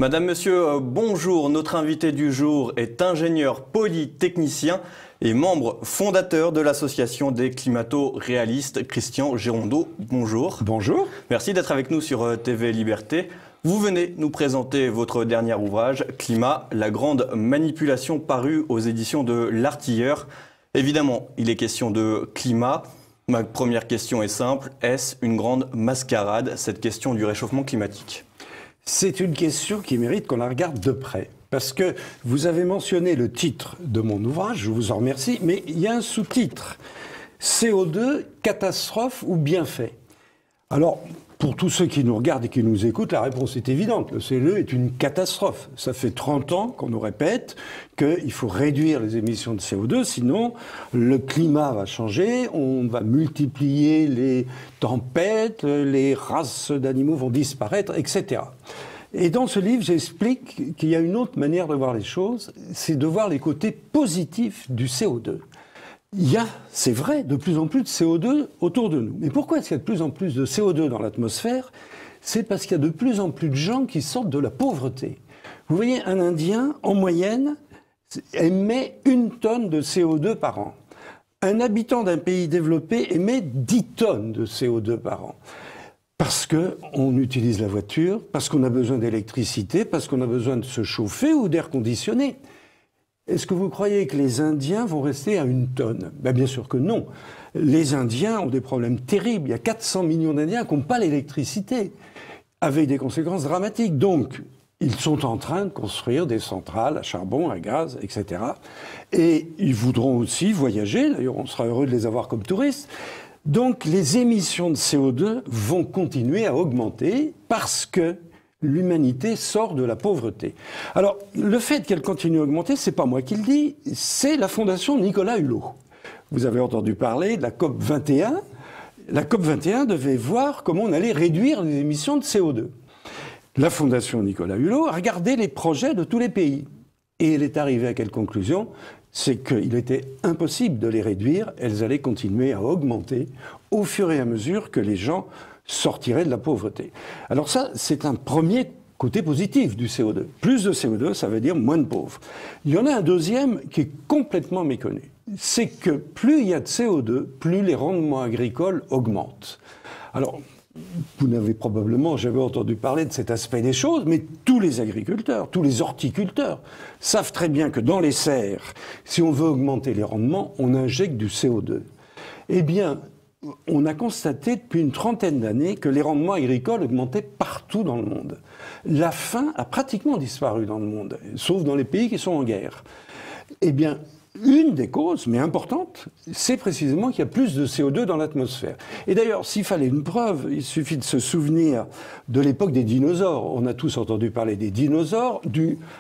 Madame, monsieur, bonjour. Notre invité du jour est ingénieur polytechnicien et membre fondateur de l'association des climato-réalistes. Christian Gérondeau, bonjour. Bonjour. Merci d'être avec nous sur TV Liberté. Vous venez nous présenter votre dernier ouvrage, Climat, la grande manipulation, paru aux éditions de L'Artilleur. Évidemment, il est question de climat. Ma première question est simple, est-ce une grande mascarade, cette question du réchauffement climatique ? C'est une question qui mérite qu'on la regarde de près. Parce que vous avez mentionné le titre de mon ouvrage, je vous en remercie, mais il y a un sous-titre. CO2, catastrophe ou bienfait? Alors, pour tous ceux qui nous regardent et qui nous écoutent, la réponse est évidente. Le CO2 est une catastrophe. Ça fait 30 ans qu'on nous répète qu'il faut réduire les émissions de CO2, sinon le climat va changer, on va multiplier les tempêtes, les races d'animaux vont disparaître, etc. Et dans ce livre, j'explique qu'il y a une autre manière de voir les choses, c'est de voir les côtés positifs du CO2. Il y a, c'est vrai, de plus en plus de CO2 autour de nous. Mais pourquoi est-ce qu'il y a de plus en plus de CO2 dans l'atmosphère? C'est parce qu'il y a de plus en plus de gens qui sortent de la pauvreté. Vous voyez, un Indien, en moyenne, émet 1 tonne de CO2 par an. Un habitant d'un pays développé émet 10 tonnes de CO2 par an. Parce qu'on utilise la voiture, parce qu'on a besoin d'électricité, parce qu'on a besoin de se chauffer ou d'air conditionné. Est-ce que vous croyez que les Indiens vont rester à 1 tonne? Bien sûr que non. Les Indiens ont des problèmes terribles. Il y a 400 millions d'Indiens qui n'ont pas l'électricité, avec des conséquences dramatiques. Donc, ils sont en train de construire des centrales à charbon, à gaz, etc. Et ils voudront aussi voyager. D'ailleurs, on sera heureux de les avoir comme touristes. Donc, les émissions de CO2 vont continuer à augmenter parce que l'humanité sort de la pauvreté. Alors, le fait qu'elle continue à augmenter, c'est pas moi qui le dis, c'est la fondation Nicolas Hulot. Vous avez entendu parler de la COP 21. La COP 21 devait voir comment on allait réduire les émissions de CO2. La fondation Nicolas Hulot a regardé les projets de tous les pays. Et elle est arrivée à quelle conclusion? C'est qu'il était impossible de les réduire, elles allaient continuer à augmenter au fur et à mesure que les gens sortirait de la pauvreté. Alors ça, c'est un premier côté positif du CO2. Plus de CO2, ça veut dire moins de pauvres. Il y en a un deuxième qui est complètement méconnu. C'est que plus il y a de CO2, plus les rendements agricoles augmentent. Alors, vous n'avez probablement jamais entendu parler de cet aspect des choses, mais tous les agriculteurs, tous les horticulteurs savent très bien que dans les serres, si on veut augmenter les rendements, on injecte du CO2. Eh bien, on a constaté depuis une trentaine d'années que les rendements agricoles augmentaient partout dans le monde. La faim a pratiquement disparu dans le monde, sauf dans les pays qui sont en guerre. Eh bien, une des causes, mais importante, c'est précisément qu'il y a plus de CO2 dans l'atmosphère. Et d'ailleurs, s'il fallait une preuve, il suffit de se souvenir de l'époque des dinosaures. On a tous entendu parler des dinosaures.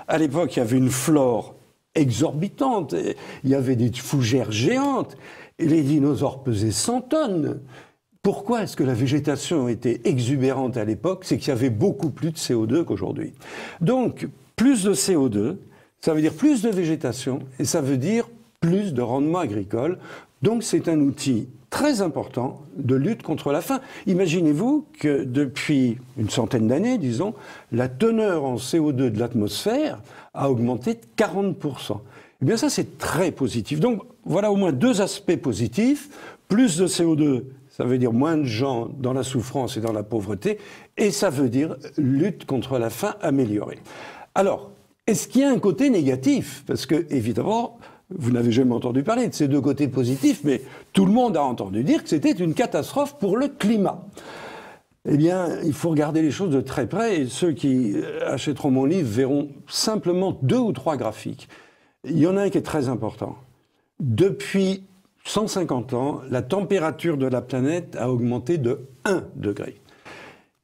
À l'époque, il y avait une flore exorbitante, il y avait des fougères géantes. Et les dinosaures pesaient 100 tonnes. Pourquoi est-ce que la végétation était exubérante à l'époque? C'est qu'il y avait beaucoup plus de CO2 qu'aujourd'hui. Donc, plus de CO2, ça veut dire plus de végétation, et ça veut dire plus de rendement agricole. Donc, c'est un outil très important de lutte contre la faim. Imaginez-vous que depuis une centaine d'années, disons, la teneur en CO2 de l'atmosphère a augmenté de 40%. Eh bien ça, c'est très positif. Donc voilà au moins 2 aspects positifs. Plus de CO2, ça veut dire moins de gens dans la souffrance et dans la pauvreté, et ça veut dire lutte contre la faim améliorée. Alors, est-ce qu'il y a un côté négatif? Parce que, évidemment, vous n'avez jamais entendu parler de ces 2 côtés positifs, mais tout le monde a entendu dire que c'était une catastrophe pour le climat. Eh bien, il faut regarder les choses de très près, et ceux qui achèteront mon livre verront simplement 2 ou 3 graphiques. Il y en a un qui est très important. Depuis 150 ans, la température de la planète a augmenté de 1 degré.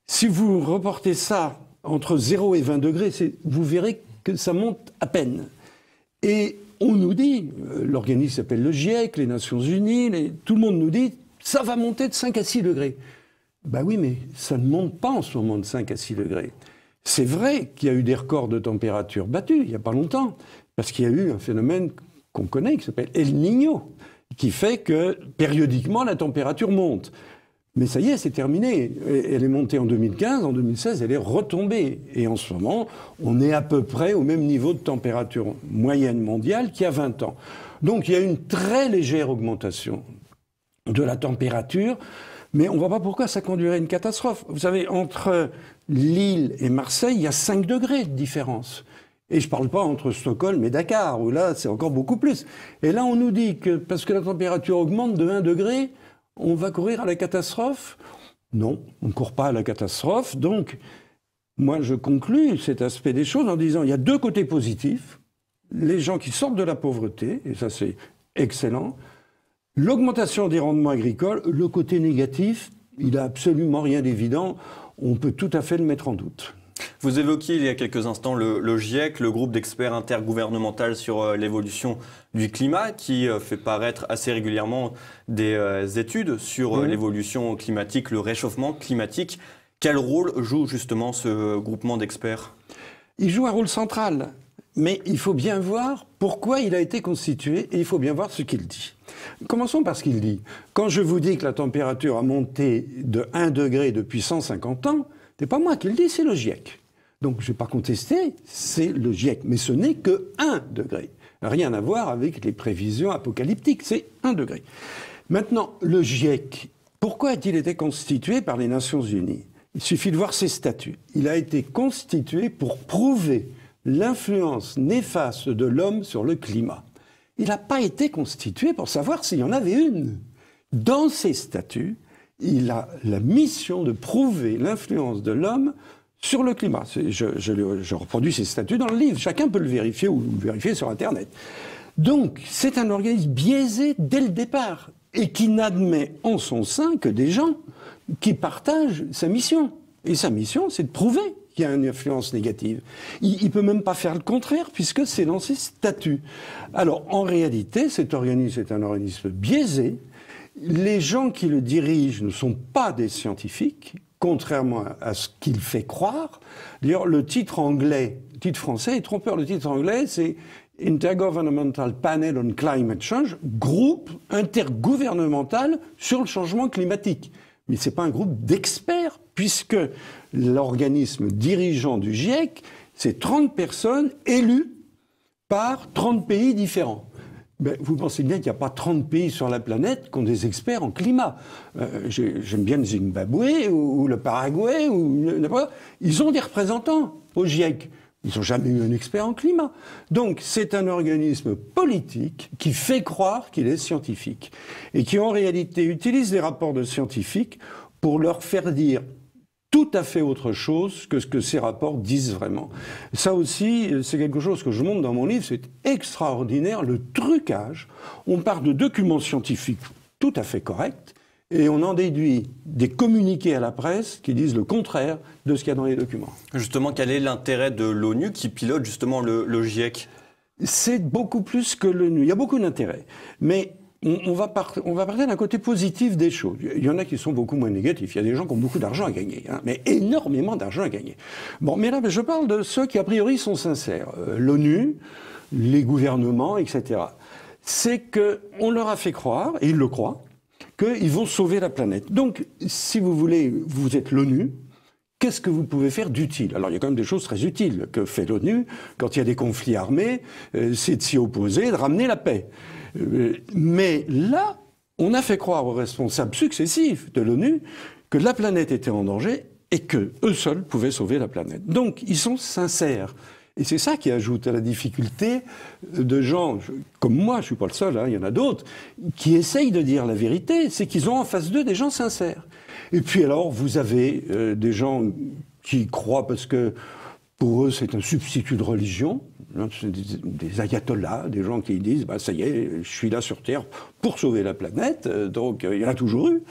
Si vous reportez ça entre 0 et 20 degrés, vous verrez que ça monte à peine. Et on nous dit, l'organisme s'appelle le GIEC, les Nations Unies, tout le monde nous dit, ça va monter de 5 à 6 degrés. Ben oui, mais ça ne monte pas en ce moment de 5 à 6 degrés. C'est vrai qu'il y a eu des records de température battus il n'y a pas longtemps, parce qu'il y a eu un phénomène qu'on connaît qui s'appelle El Niño, qui fait que périodiquement la température monte. Mais ça y est, c'est terminé. Elle est montée en 2015, en 2016, elle est retombée. Et en ce moment, on est à peu près au même niveau de température moyenne mondiale qu'il y a 20 ans. Donc il y a une très légère augmentation de la température, mais on ne voit pas pourquoi ça conduirait à une catastrophe. Vous savez, entre Lille et Marseille, il y a 5 degrés de différence. Et je ne parle pas entre Stockholm et Dakar, où là, c'est encore beaucoup plus. Et là, on nous dit que parce que la température augmente de 1 degré, on va courir à la catastrophe? Non, on ne court pas à la catastrophe. Donc, moi, je conclus cet aspect des choses en disant il y a 2 côtés positifs. Les gens qui sortent de la pauvreté, et ça, c'est excellent. L'augmentation des rendements agricoles, le côté négatif, il n'a absolument rien d'évident. On peut tout à fait le mettre en doute. Vous évoquiez il y a quelques instants le GIEC, le groupe d'experts intergouvernemental sur l'évolution du climat, qui fait paraître assez régulièrement des études sur l'évolution climatique, le réchauffement climatique. Quel rôle joue justement ce groupement d'experts? Il joue un rôle central, mais il faut bien voir pourquoi il a été constitué et il faut bien voir ce qu'il dit. Commençons par ce qu'il dit. Quand je vous dis que la température a monté de 1 degré depuis 150 ans, ce n'est pas moi qui le dis, c'est le GIEC. Donc je ne vais pas contester, c'est le GIEC. Mais ce n'est que 1 degré. Rien à voir avec les prévisions apocalyptiques, c'est 1 degré. Maintenant, le GIEC, pourquoi a-t-il été constitué par les Nations Unies? Il suffit de voir ses statuts. Il a été constitué pour prouver l'influence néfaste de l'homme sur le climat. Il n'a pas été constitué pour savoir s'il y en avait une. Dans ses statuts, il a la mission de prouver l'influence de l'homme sur le climat. Je reproduis ces statuts dans le livre. Chacun peut le vérifier ou le vérifier sur Internet. Donc, c'est un organisme biaisé dès le départ et qui n'admet en son sein que des gens qui partagent sa mission. Et sa mission, c'est de prouver qu'il y a une influence négative. Il ne peut même pas faire le contraire puisque c'est dans ses statuts. Alors, en réalité, cet organisme est un organisme biaisé. Les gens qui le dirigent ne sont pas des scientifiques, contrairement à ce qu'il fait croire. D'ailleurs, le titre français est trompeur. Le titre anglais, c'est Intergovernmental Panel on Climate Change, groupe intergouvernemental sur le changement climatique. Mais ce n'est pas un groupe d'experts, puisque l'organisme dirigeant du GIEC, c'est 30 personnes élues par 30 pays différents. Ben, vous pensez bien qu'il n'y a pas 30 pays sur la planète qui ont des experts en climat. J'aime bien le Zimbabwe ou le Paraguay. Ils ont des représentants au GIEC. Ils n'ont jamais eu un expert en climat. Donc c'est un organisme politique qui fait croire qu'il est scientifique et qui en réalité utilise les rapports de scientifiques pour leur faire dire tout à fait autre chose que ce que ces rapports disent vraiment. Ça aussi, c'est quelque chose que je montre dans mon livre, c'est extraordinaire, le trucage. On part de documents scientifiques tout à fait corrects, et on en déduit des communiqués à la presse qui disent le contraire de ce qu'il y a dans les documents. Justement, quel est l'intérêt de l'ONU qui pilote justement le GIEC? C'est beaucoup plus que l'ONU. Il y a beaucoup d'intérêt. Mais on va partir d'un côté positif des choses. Il y en a qui sont beaucoup moins négatifs. Il y a des gens qui ont beaucoup d'argent à gagner, hein, mais énormément d'argent à gagner. Bon, mais là, je parle de ceux qui, a priori, sont sincères. L'ONU, les gouvernements, etc. C'est qu'on leur a fait croire, et ils le croient, qu'ils vont sauver la planète. Donc, si vous voulez, vous êtes l'ONU, qu'est-ce que vous pouvez faire d'utile? Alors, il y a quand même des choses très utiles que fait l'ONU quand il y a des conflits armés, c'est de s'y opposer, de ramener la paix. Mais là, on a fait croire aux responsables successifs de l'ONU que la planète était en danger et qu'eux seuls pouvaient sauver la planète. Donc, ils sont sincères. Et c'est ça qui ajoute à la difficulté de gens, comme moi, je ne suis pas le seul, hein, il y en a d'autres, qui essayent de dire la vérité, c'est qu'ils ont en face d'eux des gens sincères. Et puis alors, vous avez des gens qui croient parce que pour eux, c'est un substitut de religion, hein, c'est des ayatollahs, des gens qui disent bah, « ça y est, je suis là sur Terre pour sauver la planète », donc il y en a toujours eu.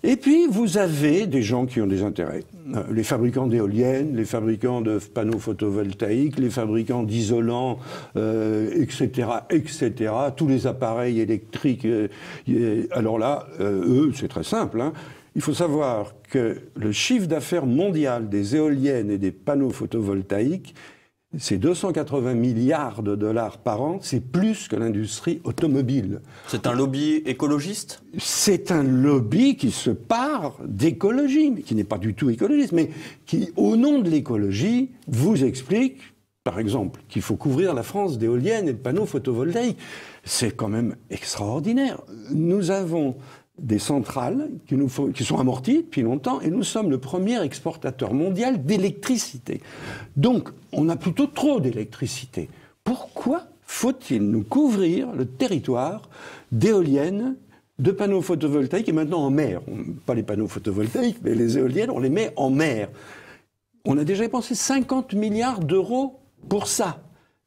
Et puis, vous avez des gens qui ont des intérêts. Les fabricants d'éoliennes, les fabricants de panneaux photovoltaïques, les fabricants d'isolants, etc., etc., tous les appareils électriques. Alors là, eux, c'est très simple, hein. Il faut savoir que le chiffre d'affaires mondial des éoliennes et des panneaux photovoltaïques C'est 280 milliards de dollars par an, c'est plus que l'industrie automobile. C'est un lobby écologiste? C'est un lobby qui se part d'écologie, mais qui n'est pas du tout écologiste, mais qui, au nom de l'écologie, vous explique, par exemple, qu'il faut couvrir la France d'éoliennes et de panneaux photovoltaïques. C'est quand même extraordinaire. Nous avons des centrales qui sont amorties depuis longtemps, et nous sommes le premier exportateur mondial d'électricité. Donc, on a plutôt trop d'électricité. Pourquoi faut-il nous couvrir le territoire d'éoliennes, de panneaux photovoltaïques, et maintenant en mer? Pas les panneaux photovoltaïques, mais les éoliennes, on les met en mer. On a déjà dépensé 50 milliards d'euros pour ça.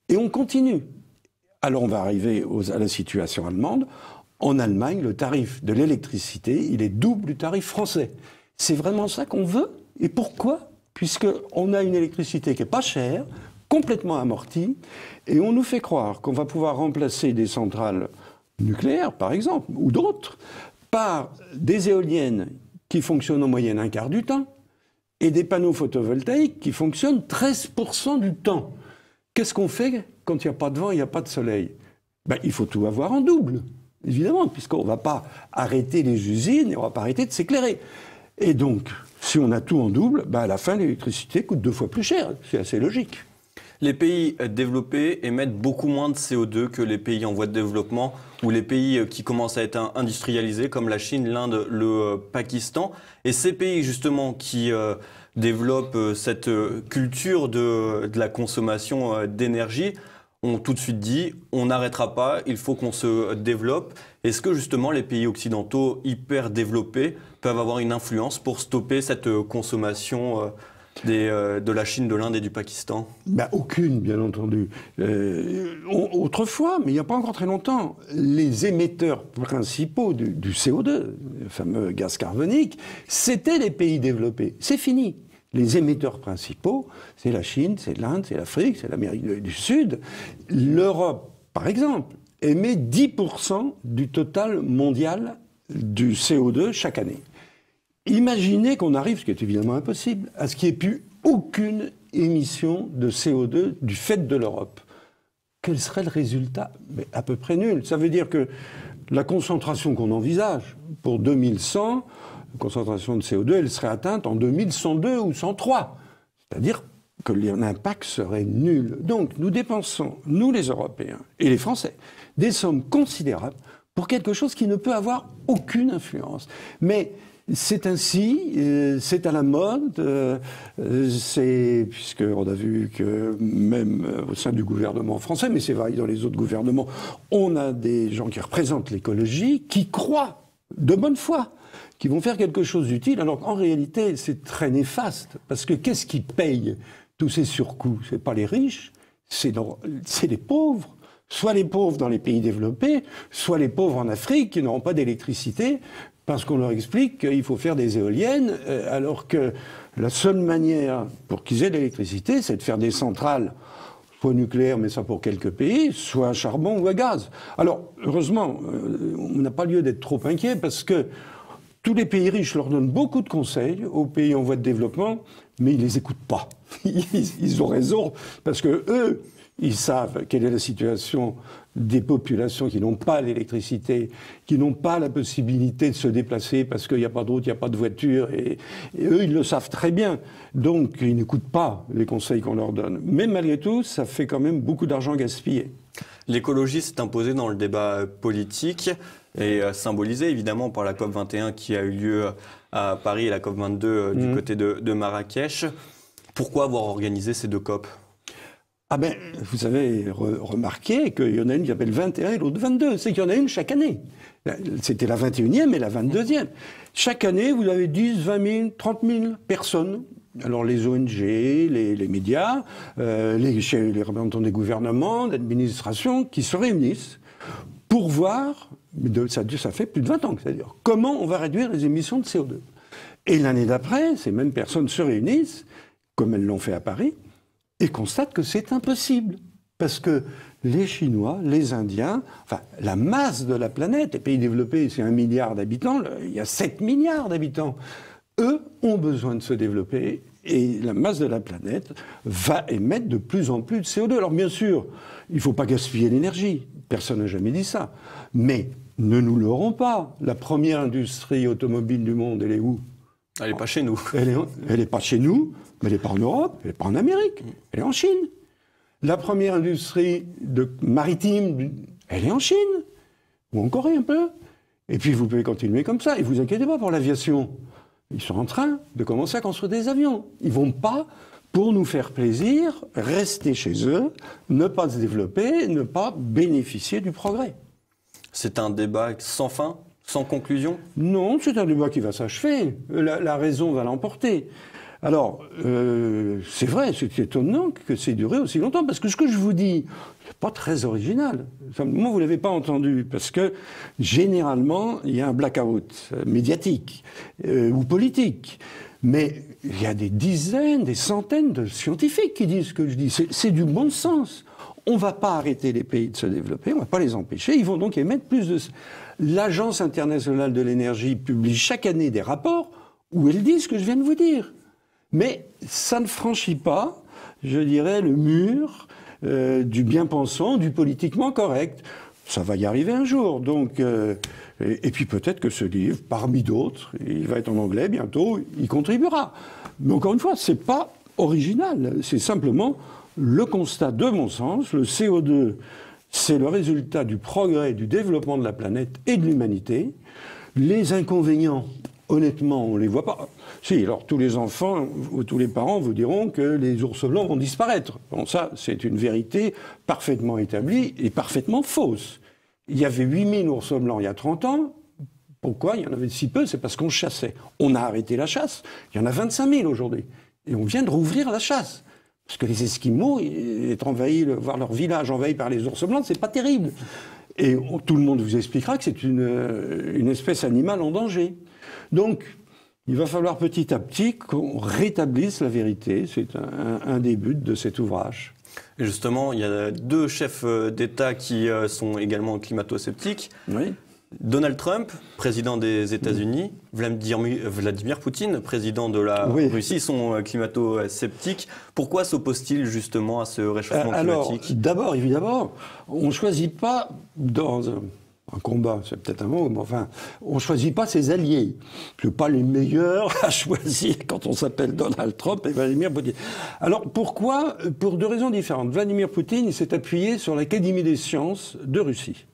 Et on continue. Alors on va arriver à la situation allemande. En Allemagne, le tarif de l'électricité, il est double du tarif français. C'est vraiment ça qu'on veut? Et pourquoi? Puisqu'on a une électricité qui n'est pas chère, complètement amortie, et on nous fait croire qu'on va pouvoir remplacer des centrales nucléaires, par exemple, ou d'autres, par des éoliennes qui fonctionnent en moyenne un quart du temps, et des panneaux photovoltaïques qui fonctionnent 13% du temps. Qu'est-ce qu'on fait quand il n'y a pas de vent, il n'y a pas de soleil? Il faut tout avoir en double. Évidemment, puisqu'on ne va pas arrêter les usines et on ne va pas arrêter de s'éclairer. Et donc, si on a tout en double, à la fin, l'électricité coûte 2 fois plus cher. C'est assez logique. Les pays développés émettent beaucoup moins de CO2 que les pays en voie de développement ou les pays qui commencent à être industrialisés, comme la Chine, l'Inde, le Pakistan. Et ces pays, justement, qui développent cette culture de la consommation d'énergie, ont tout de suite dit on n'arrêtera pas, il faut qu'on se développe. Est-ce que justement les pays occidentaux hyper développés peuvent avoir une influence pour stopper cette consommation de la Chine, de l'Inde et du Pakistan? Aucune, bien entendu. Autrefois, mais il n'y a pas encore très longtemps, les émetteurs principaux du CO2, le fameux gaz carbonique, c'était les pays développés. C'est fini. Les émetteurs principaux, c'est la Chine, c'est l'Inde, c'est l'Afrique, c'est l'Amérique du Sud. L'Europe, par exemple, émet 10% du total mondial du CO2 chaque année. Imaginez qu'on arrive, ce qui est évidemment impossible, à ce qu'il n'y ait plus aucune émission de CO2 du fait de l'Europe. Quel serait le résultat? À peu près nul. Ça veut dire que la concentration qu'on envisage pour 2100, la concentration de CO2, elle serait atteinte en 2102 ou 103. C'est-à-dire que l'impact serait nul. Donc nous dépensons, nous les Européens et les Français, des sommes considérables pour quelque chose qui ne peut avoir aucune influence. Mais c'est ainsi, c'est à la mode, puisqu'on a vu que même au sein du gouvernement français, mais c'est vrai dans les autres gouvernements, on a des gens qui représentent l'écologie, qui croient de bonne foi, qui vont faire quelque chose d'utile, alors qu'en réalité, c'est très néfaste. Parce que qu'est-ce qui paye tous ces surcoûts? C'est pas les riches, c'est les pauvres. Soit les pauvres dans les pays développés, soit les pauvres en Afrique qui n'auront pas d'électricité, parce qu'on leur explique qu'il faut faire des éoliennes, alors que la seule manière pour qu'ils aient de l'électricité, c'est de faire des centrales, soit nucléaires, mais ça pour quelques pays, soit à charbon ou à gaz. Alors, heureusement, on n'a pas lieu d'être trop inquiet, parce que tous les pays riches leur donnent beaucoup de conseils aux pays en voie de développement, mais ils ne les écoutent pas. Ils ont raison, parce que eux, ils savent quelle est la situation des populations qui n'ont pas l'électricité, qui n'ont pas la possibilité de se déplacer parce qu'il n'y a pas de route, il n'y a pas de voiture, et eux, ils le savent très bien. Donc, ils n'écoutent pas les conseils qu'on leur donne. Mais malgré tout, ça fait quand même beaucoup d'argent gaspillé. L'écologie s'est imposée dans le débat politique et symbolisée évidemment par la COP21 qui a eu lieu à Paris et la COP22 du côté de Marrakech. Pourquoi avoir organisé ces deux COP ? Vous avez remarqué qu'il y en a une qui s'appelle 21 et l'autre 22. C'est qu'il y en a une chaque année. C'était la 21e et la 22e. Chaque année, vous avez 10, 20 000, 30 000 personnes. Alors les ONG, les médias, les représentants des gouvernements, d'administrations, qui se réunissent pour voir, ça fait plus de 20 ans que ça dure, comment on va réduire les émissions de CO2. Et l'année d'après, ces mêmes personnes se réunissent, comme elles l'ont fait à Paris, et constatent que c'est impossible. Parce que les Chinois, les Indiens, enfin la masse de la planète, les pays développés, c'est 1 milliard d'habitants, il y a 7 milliards d'habitants. Eux ont besoin de se développer et la masse de la planète va émettre de plus en plus de CO2. Alors bien sûr, il ne faut pas gaspiller l'énergie, personne n'a jamais dit ça, mais ne nous leurrons pas, la première industrie automobile du monde, elle est où? Elle n'est pas chez nous. Elle n'est pas chez nous, mais elle n'est pas en Europe, elle n'est pas en Amérique, elle est en Chine. La première industrie maritime, elle est en Chine, ou en Corée un peu. Et puis vous pouvez continuer comme ça, et vous inquiétez pas pour l'aviation. Ils sont en train de commencer à construire des avions. Ils ne vont pas, pour nous faire plaisir, rester chez eux, ne pas se développer, ne pas bénéficier du progrès. C'est un débat sans fin, sans conclusion? Non, c'est un débat qui va s'achever. La raison va l'emporter. Alors, c'est vrai, c'est étonnant que c'est duré aussi longtemps, parce que ce que je vous dis, c'est pas très original. Moi, vous l'avez pas entendu, parce que généralement, il y a un blackout médiatique ou politique. Mais il y a des dizaines, des centaines de scientifiques qui disent ce que je dis. C'est du bon sens. On ne va pas arrêter les pays de se développer, on ne va pas les empêcher. Ils vont donc émettre plus de... L'Agence internationale de l'énergie publie chaque année des rapports où elle dit ce que je viens de vous dire. Mais ça ne franchit pas, je dirais, le mur du bien-pensant, du politiquement correct. Ça va y arriver un jour. Donc, et puis peut-être que ce livre, parmi d'autres, il va être en anglais bientôt, il contribuera. Mais encore une fois, ce n'est pas original. C'est simplement le constat de mon sens. Le CO2, c'est le résultat du progrès, du développement de la planète et de l'humanité. Les inconvénients, honnêtement, on ne les voit pas. Si, alors tous les enfants ou tous les parents vous diront que les ours blancs vont disparaître. Bon, ça, c'est une vérité parfaitement établie et parfaitement fausse. Il y avait 8000 ours blancs il y a 30 ans. Pourquoi il y en avait si peu? C'est parce qu'on chassait. On a arrêté la chasse. Il y en a 25 000 aujourd'hui. Et on vient de rouvrir la chasse. Parce que les Esquimaux, être envahis, voir leur village envahi par les ours blancs, c'est pas terrible. Et tout le monde vous expliquera que c'est une espèce animale en danger. Donc, il va falloir petit à petit qu'on rétablisse la vérité. C'est un des buts de cet ouvrage. Et justement, il y a 2 chefs d'État qui sont également climato-sceptiques. Oui. Donald Trump, président des États-Unis, Vladimir Poutine, président de la Russie, sont climato-sceptiques. Pourquoi s'opposent-ils justement à ce réchauffement climatique? D'abord, évidemment, on ne choisit pas dans un combat, c'est peut-être un mot, mais enfin, on ne choisit pas ses alliés. Ce ne sont pas les meilleurs à choisir quand on s'appelle Donald Trump et Vladimir Poutine. Alors pourquoi? Pour 2 raisons différentes. Vladimir Poutine s'est appuyé sur l'Académie des sciences de Russie.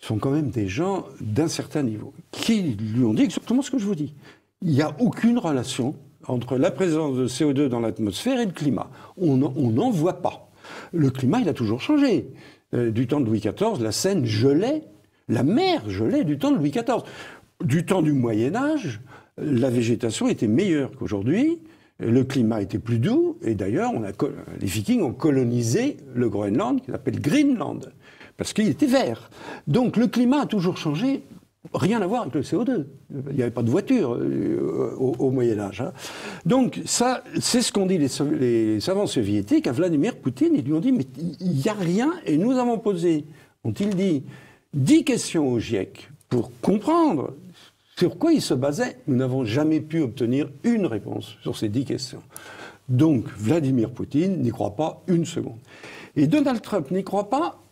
Ce sont quand même des gens d'un certain niveau qui lui ont dit exactement ce que je vous dis. Il n'y a aucune relation entre la présence de CO2 dans l'atmosphère et le climat. On n'en voit pas. Le climat, il a toujours changé. Du temps de Louis XIV, la Seine gelait. La mer gelait du temps de Louis XIV. Du temps du Moyen-Âge, la végétation était meilleure qu'aujourd'hui, le climat était plus doux, et d'ailleurs, les Vikings ont colonisé le Groenland, qu'ils appellent Greenland, parce qu'il était vert. Donc le climat a toujours changé, rien à voir avec le CO2. Il n'y avait pas de voiture au Moyen-Âge. Hein. Donc ça, c'est ce qu'ont dit les savants soviétiques à Vladimir Poutine. Ils lui ont dit, mais il n'y a rien, et nous avons posé, ont-ils dit, 10 questions au GIEC pour comprendre sur quoi il se basait. Nous n'avons jamais pu obtenir une réponse sur ces 10 questions. Donc Vladimir Poutine n'y croit pas une seconde. Et Donald Trump n'y croit pas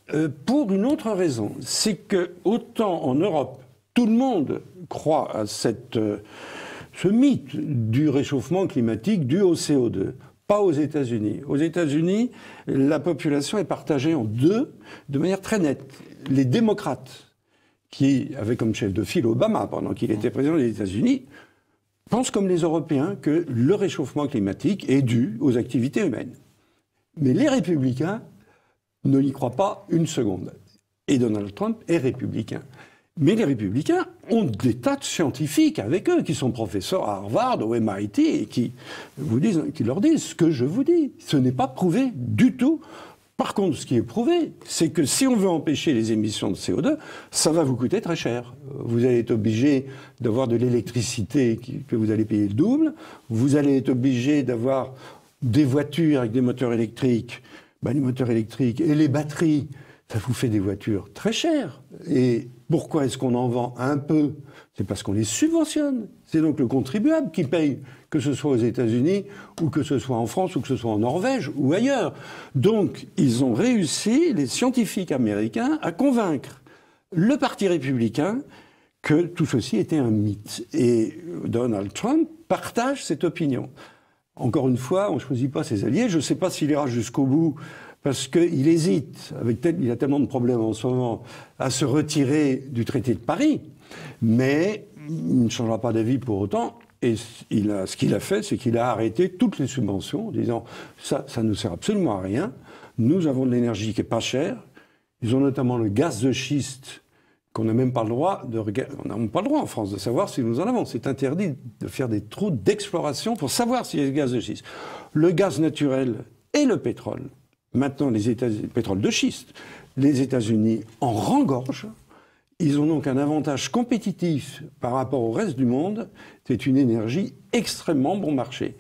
pour une autre raison. C'est que autant en Europe, tout le monde croit à ce mythe du réchauffement climatique dû au CO2. Pas aux États-Unis. Aux États-Unis, la population est partagée en 2 de manière très nette. Les démocrates, qui avaient comme chef de file Obama pendant qu'il était président des États-Unis, pensent comme les Européens que le réchauffement climatique est dû aux activités humaines. Mais les républicains ne y croient pas une seconde. Et Donald Trump est républicain. Mais les républicains ont des tas de scientifiques avec eux, qui sont professeurs à Harvard, au MIT, et qui leur disent ce que je vous dis. Ce n'est pas prouvé du tout. Par contre, ce qui est prouvé, c'est que si on veut empêcher les émissions de CO2, ça va vous coûter très cher. Vous allez être obligé d'avoir de l'électricité que vous allez payer le double. Vous allez être obligé d'avoir des voitures avec des moteurs électriques. Ben, les moteurs électriques et les batteries, ça vous fait des voitures très chères. Et Pourquoi est-ce qu'on en vend un peu? C'est parce qu'on les subventionne. C'est donc le contribuable qui paye, que ce soit aux États-Unis, ou que ce soit en France, ou que ce soit en Norvège, ou ailleurs. Donc, ils ont réussi, les scientifiques américains, à convaincre le Parti républicain que tout ceci était un mythe. Et Donald Trump partage cette opinion. Encore une fois, on ne choisit pas ses alliés. Je ne sais pas s'il ira jusqu'au bout, parce qu'il hésite, il a tellement de problèmes en ce moment, à se retirer du traité de Paris. Mais il ne changera pas d'avis pour autant. Et ce qu'il a fait, c'est qu'il a arrêté toutes les subventions, en disant ça ne sert absolument à rien. Nous avons de l'énergie qui n'est pas chère. Ils ont notamment le gaz de schiste qu'on n'a même pas le droit on n'a même pas le droit en France de savoir si nous en avons. C'est interdit de faire des trous d'exploration pour savoir s'il y a du gaz de schiste. Le gaz naturel et le pétrole, maintenant le pétrole de schiste, les États-Unis en rengorgent. Ils ont donc un avantage compétitif par rapport au reste du monde. C'est une énergie extrêmement bon marché.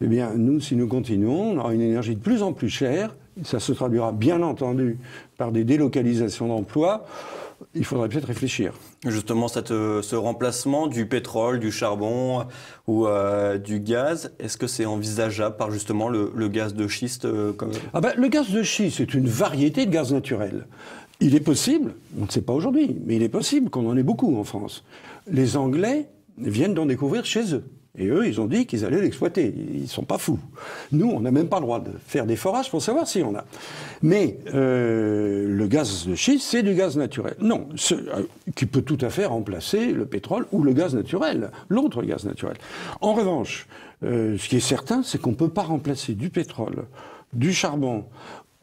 Eh bien, nous, si nous continuons, on aura une énergie de plus en plus chère. Ça se traduira bien entendu par des délocalisations d'emplois. Il faudrait peut-être réfléchir. Justement, ce remplacement du pétrole, du charbon ou du gaz, est-ce que c'est envisageable par justement le gaz de schiste Le gaz de schiste, c'est une variété de gaz naturel. Il est possible, on ne sait pas aujourd'hui, mais il est possible qu'on en ait beaucoup en France. Les Anglais viennent d'en découvrir chez eux. Et eux, ils ont dit qu'ils allaient l'exploiter. Ils ne sont pas fous. Nous, on n'a même pas le droit de faire des forages pour savoir si on a. Mais le gaz de schiste, c'est du gaz naturel. Non, qui peut tout à fait remplacer le pétrole ou le gaz naturel, l'autre gaz naturel. En revanche, ce qui est certain, c'est qu'on ne peut pas remplacer du pétrole, du charbon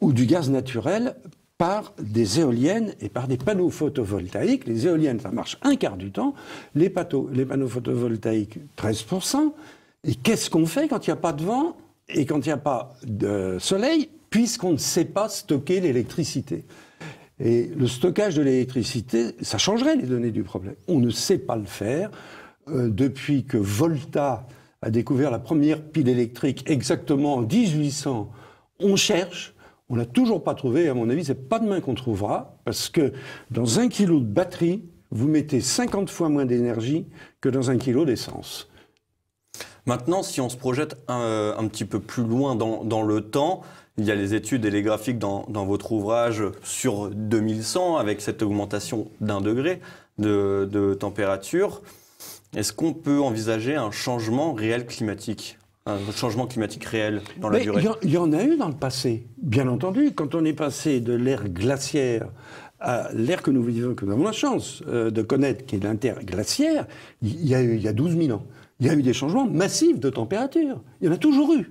ou du gaz naturel par des éoliennes et par des panneaux photovoltaïques. Les éoliennes, ça marche un quart du temps. Les panneaux photovoltaïques, 13%. Et qu'est-ce qu'on fait quand il n'y a pas de vent et quand il n'y a pas de soleil, puisqu'on ne sait pas stocker l'électricité? Et le stockage de l'électricité, ça changerait les données du problème. On ne sait pas le faire. Depuis que Volta a découvert la première pile électrique exactement en 1800, on cherche. On l'a toujours pas trouvé, à mon avis, c'est pas demain qu'on trouvera, parce que dans 1 kilo de batterie, vous mettez 50 fois moins d'énergie que dans 1 kilo d'essence. Maintenant, si on se projette un petit peu plus loin dans le temps, il y a les études et les graphiques dans votre ouvrage sur 2100, avec cette augmentation d'1 degré de température. Est-ce qu'on peut envisager un changement réel climatique ? Un changement climatique réel dans la durée? Il y en a eu dans le passé, bien entendu. Quand on est passé de l'ère glaciaire à l'ère que nous vivons, que nous avons la chance de connaître, qui est l'interglaciaire, il y a 12 000 ans. Il y a eu des changements massifs de température. Il y en a toujours eu.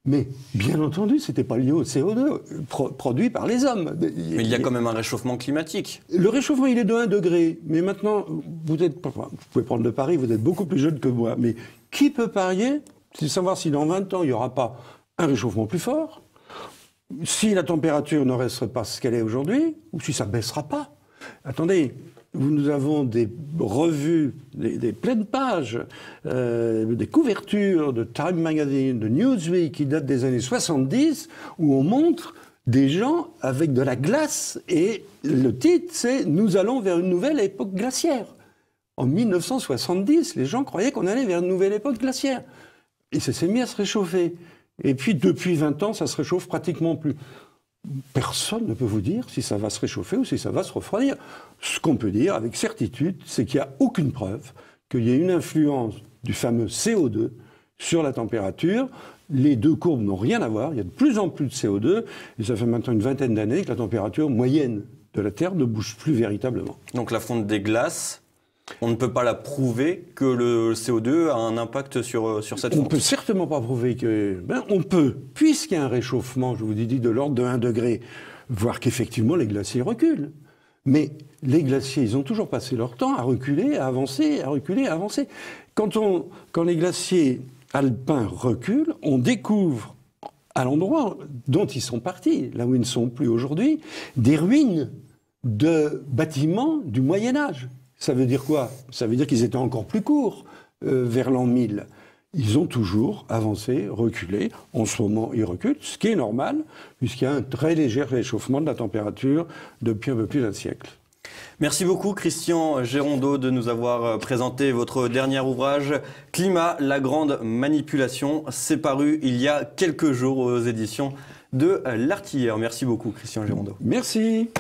Mais, bien entendu, ce n'était pas lié au CO2 produit par les hommes. Mais il y a quand même un réchauffement climatique. Le réchauffement, il est de 1 degré. Mais maintenant, vous pouvez prendre de Paris, vous êtes beaucoup plus jeune que moi. Mais qui peut parier? C'est savoir si dans 20 ans, il n'y aura pas un réchauffement plus fort, si la température ne resterait pas ce qu'elle est aujourd'hui, ou si ça ne baissera pas. Attendez, nous avons des revues, des pleines pages, des couvertures de Time Magazine, de Newsweek, qui datent des années 70, où on montre des gens avec de la glace, et le titre, c'est « Nous allons vers une nouvelle époque glaciaire ». En 1970, les gens croyaient qu'on allait vers une nouvelle époque glaciaire. Et ça s'est mis à se réchauffer. Et puis, depuis 20 ans, ça se réchauffe pratiquement plus. Personne ne peut vous dire si ça va se réchauffer ou si ça va se refroidir. Ce qu'on peut dire avec certitude, c'est qu'il n'y a aucune preuve qu'il y ait une influence du fameux CO2 sur la température. Les deux courbes n'ont rien à voir. Il y a de plus en plus de CO2. Et ça fait maintenant une vingtaine d'années que la température moyenne de la Terre ne bouge plus véritablement. Donc la fonte des glaces, on ne peut pas la prouver que le CO2 a un impact sur cette fonte. On ne peut certainement pas prouver que... on peut, puisqu'il y a un réchauffement, je vous ai dit, de l'ordre de 1 degré, voir qu'effectivement les glaciers reculent. Mais les glaciers, ils ont toujours passé leur temps à reculer, à avancer, à reculer, à avancer. Quand les glaciers alpins reculent, on découvre à l'endroit dont ils sont partis, là où ils ne sont plus aujourd'hui, des ruines de bâtiments du Moyen-Âge. Ça veut dire quoi? Ça veut dire qu'ils étaient encore plus courts vers l'an 1000. Ils ont toujours avancé, reculé. En ce moment, ils reculent, ce qui est normal, puisqu'il y a un très léger réchauffement de la température depuis un peu plus d'un siècle. Merci beaucoup Christian Gérondeau de nous avoir présenté votre dernier ouvrage Climat, la grande manipulation. C'est paru il y a quelques jours aux éditions de l'Artilleur. Merci beaucoup Christian Gérondeau. Merci.